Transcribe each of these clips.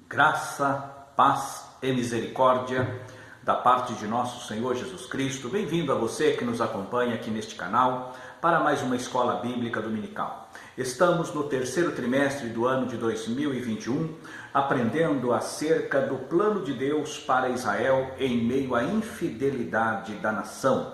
Graça, paz e misericórdia da parte de nosso Senhor Jesus Cristo. Bem-vindo a você que nos acompanha aqui neste canal para mais uma Escola Bíblica Dominical. Estamos no terceiro trimestre do ano de 2021, aprendendo acerca do plano de Deus para Israel em meio à infidelidade da nação,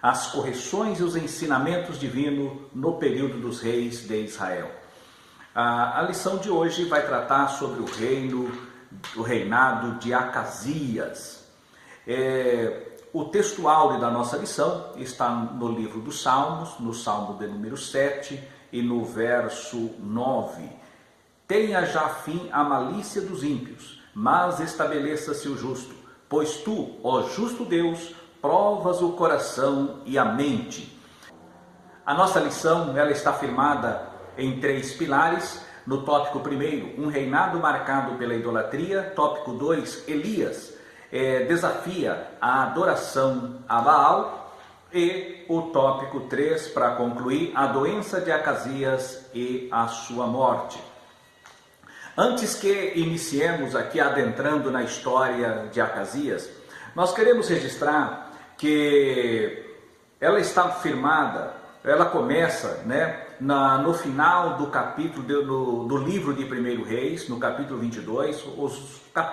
as correções e os ensinamentos divinos no período dos reis de Israel. A lição de hoje vai tratar sobre o reinado de Acasias. O texto áureo da nossa lição está no livro dos Salmos, no Salmo de número 7 e no verso 9. Tenha já fim a malícia dos ímpios, mas estabeleça-se o justo, pois tu, ó justo Deus, provas o coração e a mente. A nossa lição ela está firmada em três pilares. No tópico 1, um reinado marcado pela idolatria. Tópico 2, Elias desafia a adoração a Baal. E o tópico 3, para concluir, a doença de Acasias e a sua morte. Antes que iniciemos aqui adentrando na história de Acasias, nós queremos registrar que ela está firmada. Ela começa no final do capítulo do livro de 1 Reis, no capítulo 22,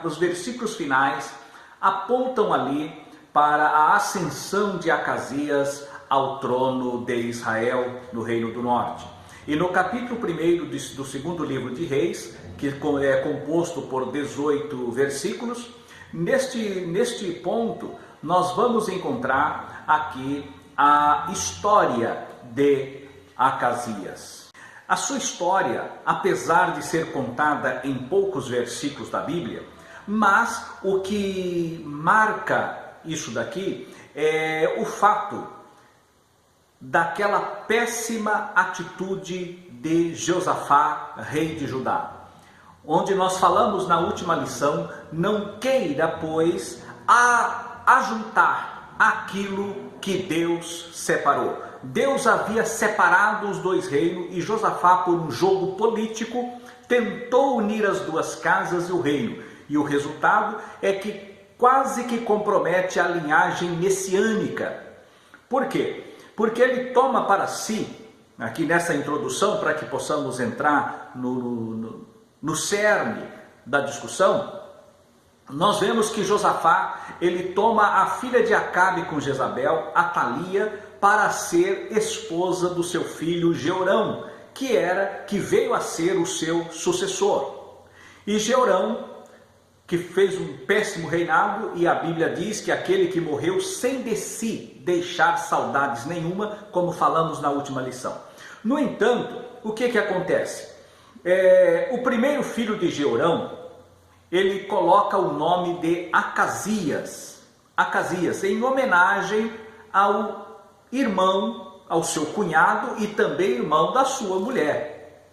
os versículos finais apontam ali para a ascensão de Acasias ao trono de Israel no Reino do Norte. E no capítulo 1 do segundo livro de Reis, que é composto por 18 versículos, neste ponto nós vamos encontrar aqui a história de Acasias. A sua história, apesar de ser contada em poucos versículos da Bíblia, mas o que marca isso daqui é o fato daquela péssima atitude de Josafá, rei de Judá, onde nós falamos na última lição: não queira, pois, ajuntar aquilo que Deus separou. Deus havia separado os dois reinos e Josafá, por um jogo político, tentou unir as duas casas e o reino. E o resultado é que quase que compromete a linhagem messiânica. Por quê? Porque ele toma para si, aqui nessa introdução, para que possamos entrar no cerne da discussão, nós vemos que Josafá, ele toma a filha de Acabe com Jezabel, Atalia, para ser esposa do seu filho Jeorão, que veio a ser o seu sucessor. E Jeorão, que fez um péssimo reinado, e a Bíblia diz que aquele que morreu sem de si deixar saudades nenhuma, como falamos na última lição. No entanto, o que acontece? O primeiro filho de Jeorão, ele coloca o nome de Acasias, em homenagem ao irmão, ao seu cunhado e também irmão da sua mulher,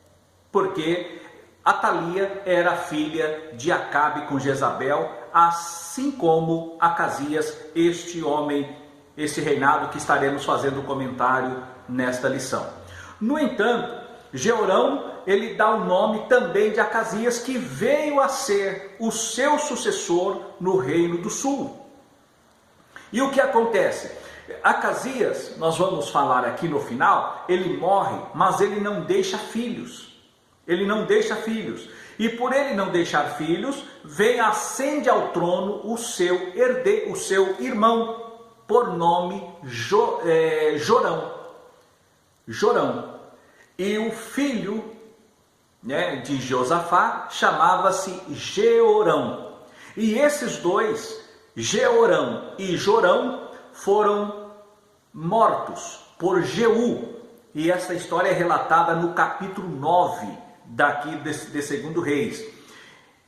porque Atalia era filha de Acabe com Jezabel, assim como Acasias, este homem, esse reinado que estaremos fazendo comentário nesta lição. No entanto, Jeorão, ele dá o nome também de Acasias, que veio a ser o seu sucessor no Reino do Sul. E o que acontece? Acasias, nós vamos falar aqui no final, ele morre, mas ele não deixa filhos. E por ele não deixar filhos, ascende ao trono o seu irmão, por nome Jorão. E o filho de Josafá chamava-se Jeorão. E esses dois, Jeorão e Jorão, foram mortos por Jeú. E essa história é relatada no capítulo 9 daqui de 2 Reis.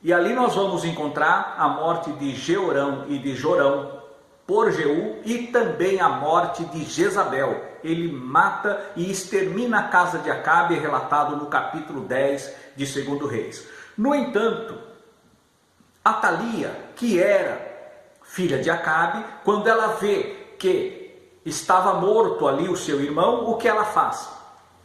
E ali nós vamos encontrar a morte de Jeorão e de Jorão por Jeú, e também a morte de Jezabel. Ele mata e extermina a casa de Acabe, relatado no capítulo 10 de 2 Reis. No entanto, Atalia, que era filha de Acabe, quando ela vê que estava morto ali o seu irmão, o que ela faz?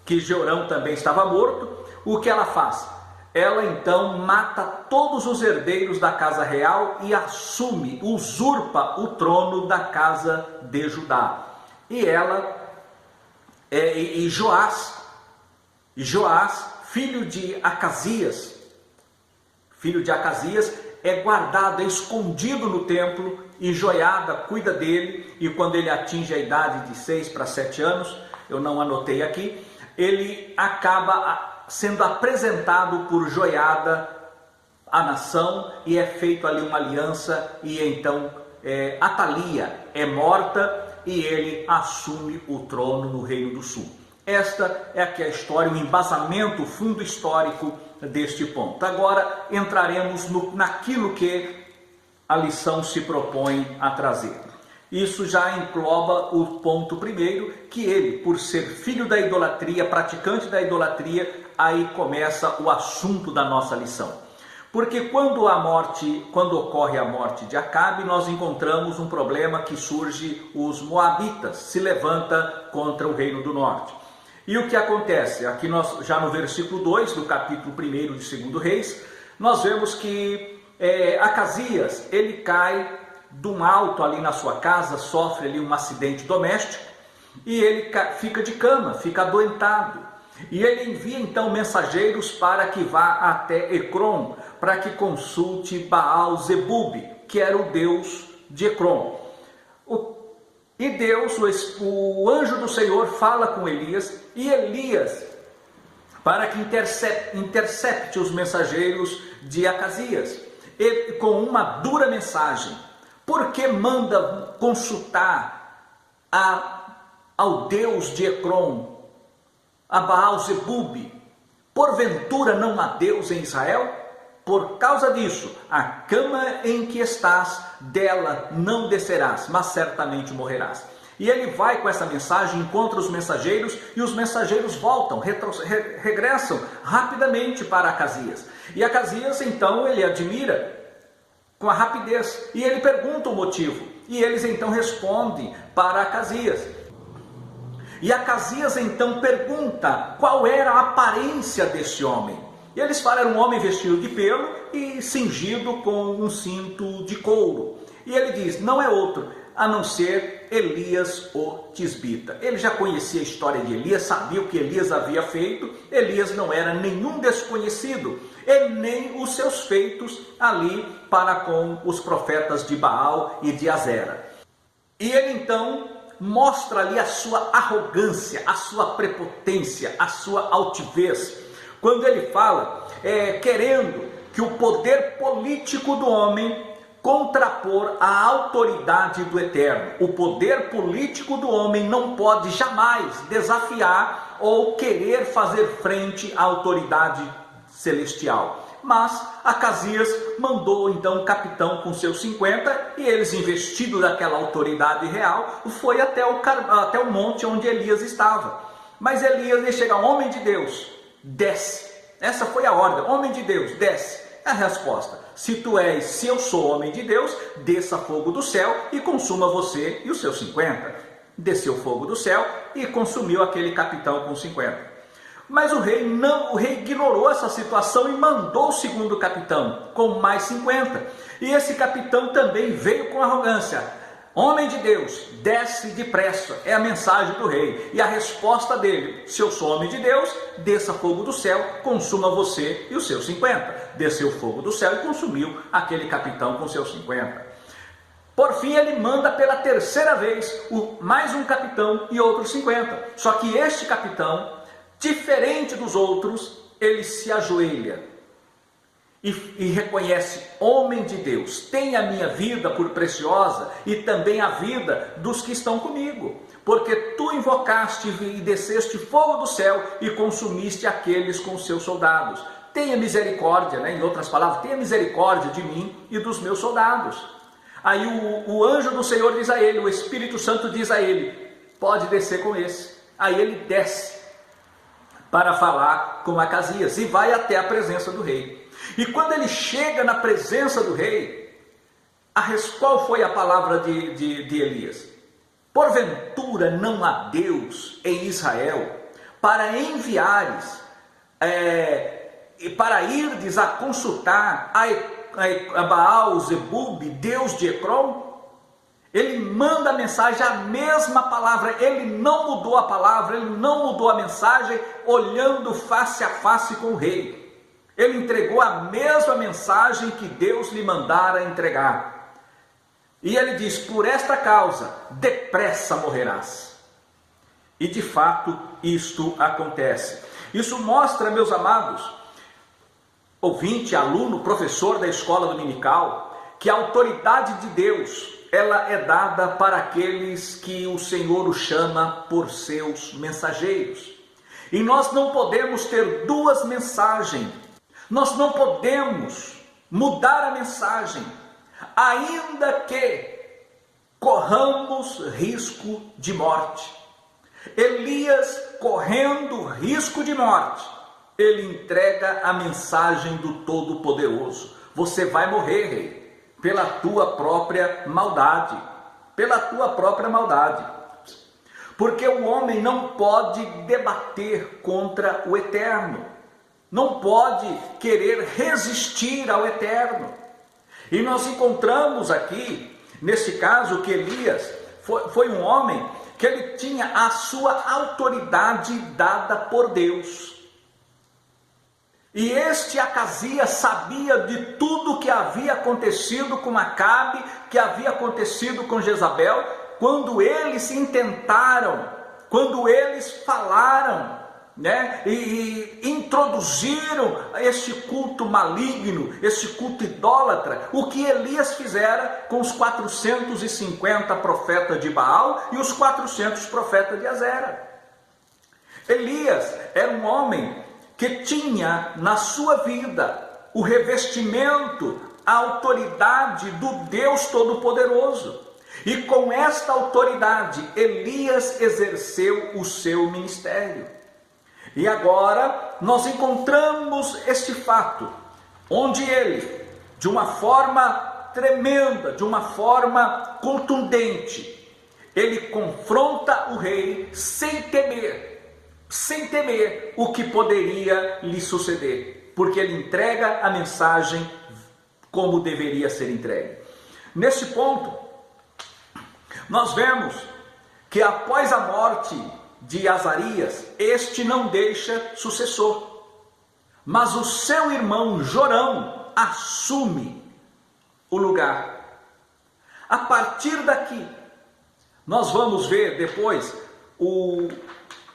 Que Jeorão também estava morto, o que ela faz? ela então mata todos os herdeiros da casa real e assume, usurpa o trono da casa de Judá. E Joás, filho de Acasias, é guardado, é escondido no templo, e Joiada cuida dele, e quando ele atinge a idade de 6 para 7 anos, eu não anotei aqui, ele acaba sendo apresentado por Joiada à nação, e é feito ali uma aliança, e então Atalia é morta, e ele assume o trono no Reino do Sul. Esta é aqui a história, o embasamento, o fundo histórico deste ponto. Agora entraremos naquilo que a lição se propõe a trazer. Isso já engloba o ponto primeiro, que ele, por ser filho da idolatria, praticante da idolatria, aí começa o assunto da nossa lição. Porque quando ocorre a morte de Acabe, nós encontramos um problema que surge, os moabitas se levanta contra o reino do norte. E o que acontece? Aqui nós, já no versículo 2 do capítulo 1 de 2 Reis, nós vemos que Acasias, ele cai de um alto ali na sua casa, sofre ali um acidente doméstico, e ele fica de cama, fica adoentado. E ele envia então mensageiros para que vá até Ecrom, para que consulte Baal-zebub, que era o deus de Ecrom. E Deus, o anjo do Senhor, fala com Elias, e Elias, para que intercepte os mensageiros de Acasias, e, com uma dura mensagem, porque manda consultar ao deus de Ecrom, a Baal-zebub? Porventura não há Deus em Israel? Por causa disso, a cama em que estás, dela não descerás, mas certamente morrerás. E ele vai com essa mensagem, encontra os mensageiros, e os mensageiros voltam, regressam rapidamente para Acasias. E Acasias, então, ele admira com a rapidez, e ele pergunta o motivo, e eles então respondem para Acasias. E Acasias então pergunta qual era a aparência desse homem. E eles falam, era um homem vestido de pelo e cingido com um cinto de couro. E ele diz, não é outro, a não ser Elias o Tisbita. Ele já conhecia a história de Elias, sabia o que Elias havia feito. Elias não era nenhum desconhecido, e nem os seus feitos ali para com os profetas de Baal e de Azera. E ele então mostra ali a sua arrogância, a sua prepotência, a sua altivez, quando ele fala, querendo que o poder político do homem contrapor a autoridade do Eterno. O poder político do homem não pode jamais desafiar ou querer fazer frente à autoridade celestial. Mas Acasias mandou então um capitão com seus 50, e eles, investidos daquela autoridade real, foi até o monte onde Elias estava. Mas Elias, ele chega, homem de Deus, desce. Essa foi a ordem, homem de Deus, desce. A resposta, se eu sou homem de Deus, desça fogo do céu e consuma você e os seus 50. Desceu fogo do céu e consumiu aquele capitão com 50. Mas o rei ignorou essa situação e mandou o segundo capitão com mais 50. E esse capitão também veio com arrogância. Homem de Deus, desce depressa, é a mensagem do rei. E a resposta dele, se eu sou homem de Deus, desça fogo do céu, consuma você e os seus 50. Desceu fogo do céu e consumiu aquele capitão com seus 50. Por fim, ele manda pela terceira vez mais um capitão e outros 50. Só que este capitão, diferente dos outros, ele se ajoelha e reconhece, homem de Deus, tem a minha vida por preciosa e também a vida dos que estão comigo, porque tu invocaste e desceste fogo do céu e consumiste aqueles com seus soldados. Tenha misericórdia, em outras palavras, tenha misericórdia de mim e dos meus soldados. Aí o anjo do Senhor diz a ele, o Espírito Santo diz a ele, pode descer com esse. Aí ele desce para falar com Acasias e vai até a presença do rei. E quando ele chega na presença do rei, qual foi a palavra de Elias? Porventura não há Deus em Israel para enviares para irdes a consultar a Baal Zebub, Deus de Ecrom? Ele manda a mensagem, a mesma palavra, ele não mudou a palavra, ele não mudou a mensagem, olhando face a face com o rei. Ele entregou a mesma mensagem que Deus lhe mandara entregar. E ele diz: por esta causa, depressa morrerás. E de fato, isto acontece. Isso mostra, meus amados, ouvinte, aluno, professor da escola dominical, que a autoridade de Deus, ela é dada para aqueles que o Senhor o chama por seus mensageiros. E nós não podemos ter duas mensagens, nós não podemos mudar a mensagem, ainda que corramos risco de morte. Elias, correndo risco de morte, ele entrega a mensagem do Todo-Poderoso: você vai morrer, rei, pela tua própria maldade, pela tua própria maldade. Porque o homem não pode debater contra o Eterno, não pode querer resistir ao Eterno. E nós encontramos aqui, nesse caso, que Elias foi um homem que ele tinha a sua autoridade dada por Deus. E este Acasias sabia de tudo que havia acontecido com Acabe, que havia acontecido com Jezabel, quando eles se intentaram, quando eles falaram, e introduziram este culto maligno, este culto idólatra, o que Elias fizera com os 450 profetas de Baal e os 400 profetas de Azera. Elias era um homem que tinha na sua vida o revestimento, a autoridade do Deus Todo-Poderoso. E com esta autoridade, Elias exerceu o seu ministério. E agora nós encontramos este fato, onde ele, de uma forma tremenda, de uma forma contundente, ele confronta o rei sem temer o que poderia lhe suceder, porque ele entrega a mensagem como deveria ser entregue. Neste ponto, nós vemos que após a morte de Azarias, este não deixa sucessor, mas o seu irmão Jorão assume o lugar. A partir daqui, nós vamos ver depois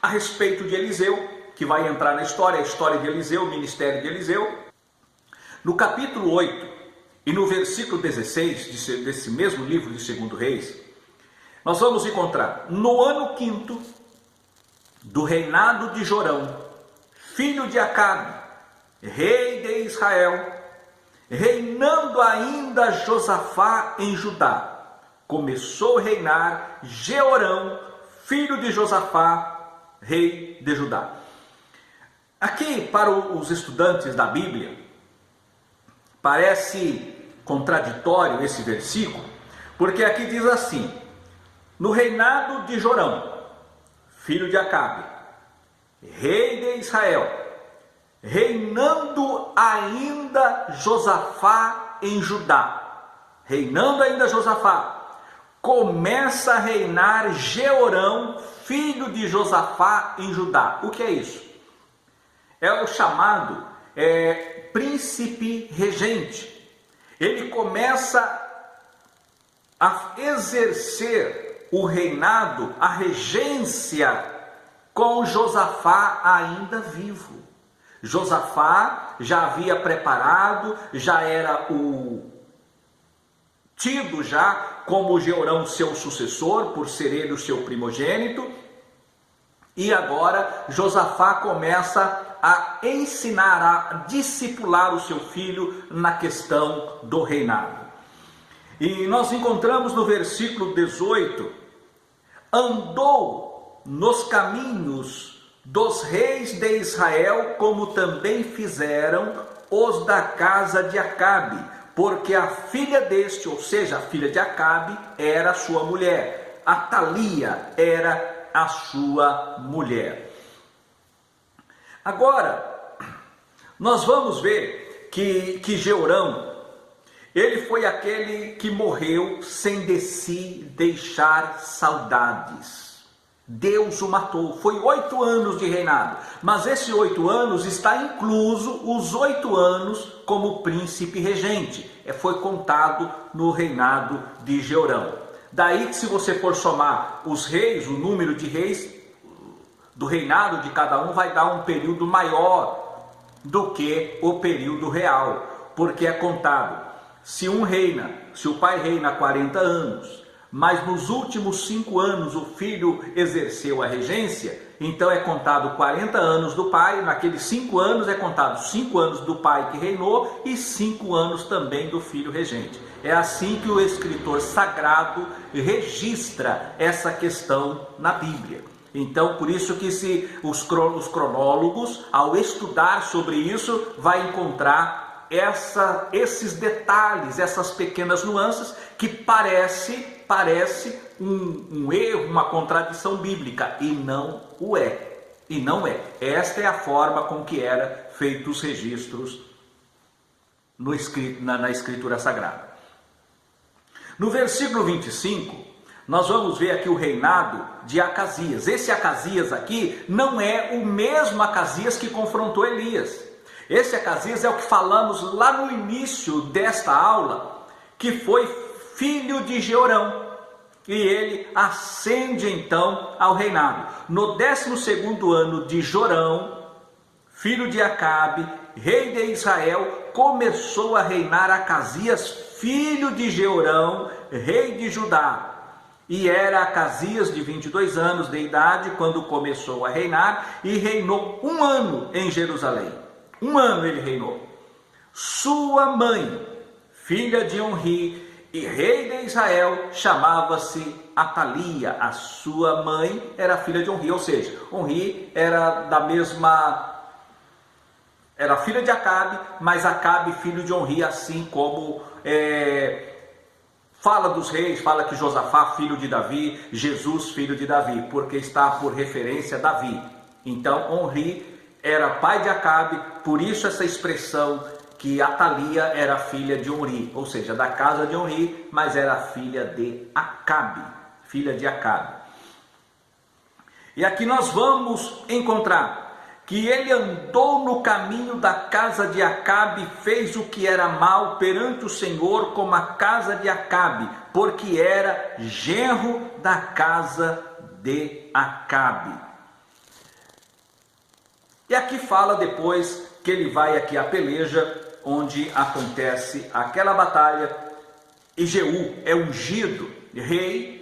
a respeito de Eliseu, que vai entrar na história, a história de Eliseu, o ministério de Eliseu. No capítulo 8 e no versículo 16 desse mesmo livro de 2 Reis, nós vamos encontrar: no ano 5º do reinado de Jorão, filho de Acabe, rei de Israel, reinando ainda Josafá em Judá, começou a reinar Jeorão, filho de Josafá, rei de Judá. Aqui, para os estudantes da Bíblia, parece contraditório esse versículo, porque aqui diz assim: no reinado de Jorão, filho de Acabe, rei de Israel, reinando ainda Josafá em Judá, reinando ainda Josafá, começa a reinar Jeorão, filho de Josafá em Judá. O que é isso? É o chamado príncipe regente. Ele começa a exercer o reinado, a regência, com Josafá ainda vivo. Josafá já havia preparado, já era tido já como Jeorão seu sucessor, por ser ele o seu primogênito. E agora Josafá começa a ensinar, a discipular o seu filho na questão do reinado. E nós encontramos no versículo 18: andou nos caminhos dos reis de Israel, como também fizeram os da casa de Acabe, porque a filha deste, ou seja, a filha de Acabe, era sua mulher. Atalia era a sua mulher. Agora, nós vamos ver que Jeorão, ele foi aquele que morreu sem de si deixar saudades. Deus o matou, foi 8 anos de reinado, mas esses 8 anos está incluso os 8 anos como príncipe regente, foi contado no reinado de Jeorão. Daí que se você for somar os reis, o número de reis do reinado de cada um vai dar um período maior do que o período real, porque é contado, se o pai reina 40 anos, mas nos últimos 5 anos o filho exerceu a regência, então é contado 40 anos do pai, naqueles 5 anos é contado 5 anos do pai que reinou e 5 anos também do filho regente. É assim que o escritor sagrado registra essa questão na Bíblia. Então, por isso que os cronólogos, ao estudar sobre isso, vai encontrar esses detalhes, essas pequenas nuances que parece um erro, uma contradição bíblica, e não o é. E não é. Esta é a forma com que eram feitos os registros na Escritura Sagrada. No versículo 25, nós vamos ver aqui o reinado de Acasias. Esse Acasias aqui não é o mesmo Acasias que confrontou Elias. Esse Acasias é o que falamos lá no início desta aula, que foi filho de Jeorão. E ele ascende então ao reinado. No 12º ano de Jorão, filho de Acabe, rei de Israel, começou a reinar Acasias, filho de Jeorão, rei de Judá. E era Acasias de 22 anos de idade quando começou a reinar, e reinou 1 ano em Jerusalém. 1 ano ele reinou. Sua mãe, filha de Onri e rei de Israel, chamava-se Atalia. A sua mãe era filha de Onri, ou seja, Onri era era filha de Acabe, mas Acabe filho de Onri, assim como fala dos reis, fala que Josafá filho de Davi, Jesus filho de Davi, porque está por referência a Davi. Então Onri era pai de Acabe, por isso essa expressão que Atalia era filha de Onri, ou seja, da casa de Onri, mas era filha de Acabe, filha de Acabe. E aqui nós vamos encontrar que ele andou no caminho da casa de Acabe, fez o que era mal perante o Senhor, como a casa de Acabe, porque era genro da casa de Acabe. E aqui fala depois que ele vai aqui à peleja, onde acontece aquela batalha, e Jeú é ungido rei.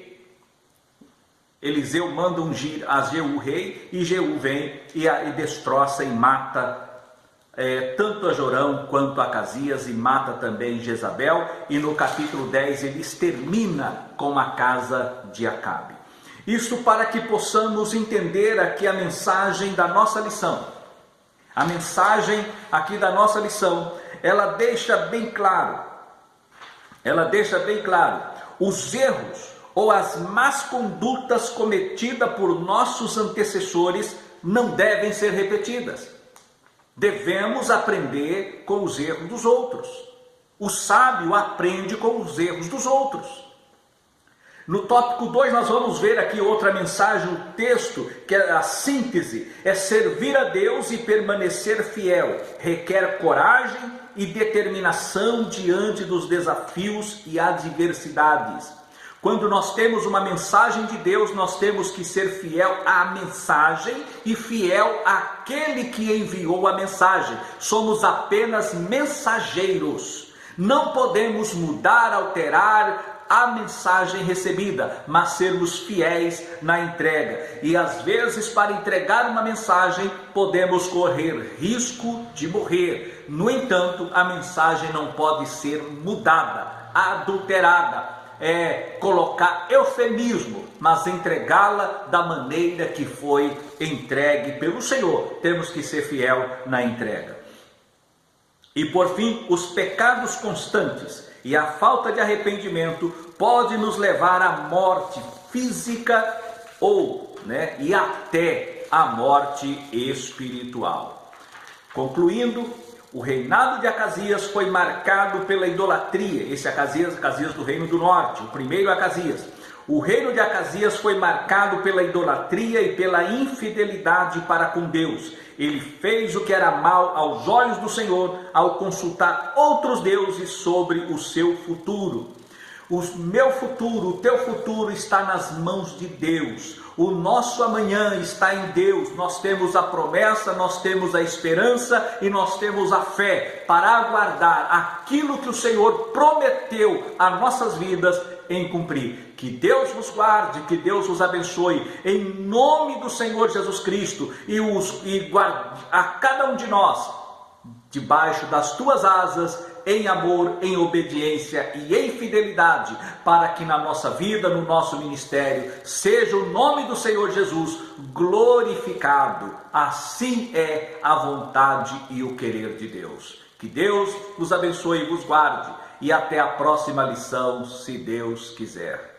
Eliseu manda ungir a Jeú rei, e Jeú vem e destroça e mata tanto a Jorão quanto a Acasias, e mata também Jezabel, e no capítulo 10 ele extermina com a casa de Acabe. Isso para que possamos entender aqui a mensagem da nossa lição. A mensagem aqui da nossa lição, ela deixa bem claro os erros ou as más condutas cometidas por nossos antecessores não devem ser repetidas. Devemos aprender com os erros dos outros. O sábio aprende com os erros dos outros. No tópico 2 nós vamos ver aqui outra mensagem, um texto, que é a síntese, é servir a Deus e permanecer fiel, requer coragem e determinação diante dos desafios e adversidades. Quando nós temos uma mensagem de Deus, nós temos que ser fiel à mensagem e fiel àquele que enviou a mensagem. Somos apenas mensageiros, não podemos mudar, alterar a mensagem recebida, mas sermos fiéis na entrega. E às vezes, para entregar uma mensagem, podemos correr risco de morrer. No entanto, a mensagem não pode ser mudada, adulterada, colocar eufemismo, mas entregá-la da maneira que foi entregue pelo Senhor. Temos que ser fiel na entrega. E por fim, os pecados constantes e a falta de arrependimento pode nos levar à morte física e até à morte espiritual. Concluindo, O reinado de Acasias foi marcado pela idolatria. Esse Acasias do reino do norte, o primeiro Acasias. O reino de Acasias foi marcado pela idolatria e pela infidelidade para com Deus. Ele fez o que era mal aos olhos do Senhor ao consultar outros deuses sobre o seu futuro. O meu futuro, o teu futuro está nas mãos de Deus. O nosso amanhã está em Deus. Nós temos a promessa, nós temos a esperança e nós temos a fé para aguardar aquilo que o Senhor prometeu a nossas vidas em cumprir. Que Deus vos guarde, que Deus vos abençoe, em nome do Senhor Jesus Cristo, e guarde a cada um de nós debaixo das tuas asas, em amor, em obediência e em fidelidade, para que na nossa vida, no nosso ministério, seja o nome do Senhor Jesus glorificado. Assim é a vontade e o querer de Deus. Que Deus vos abençoe e vos guarde, e até a próxima lição, se Deus quiser.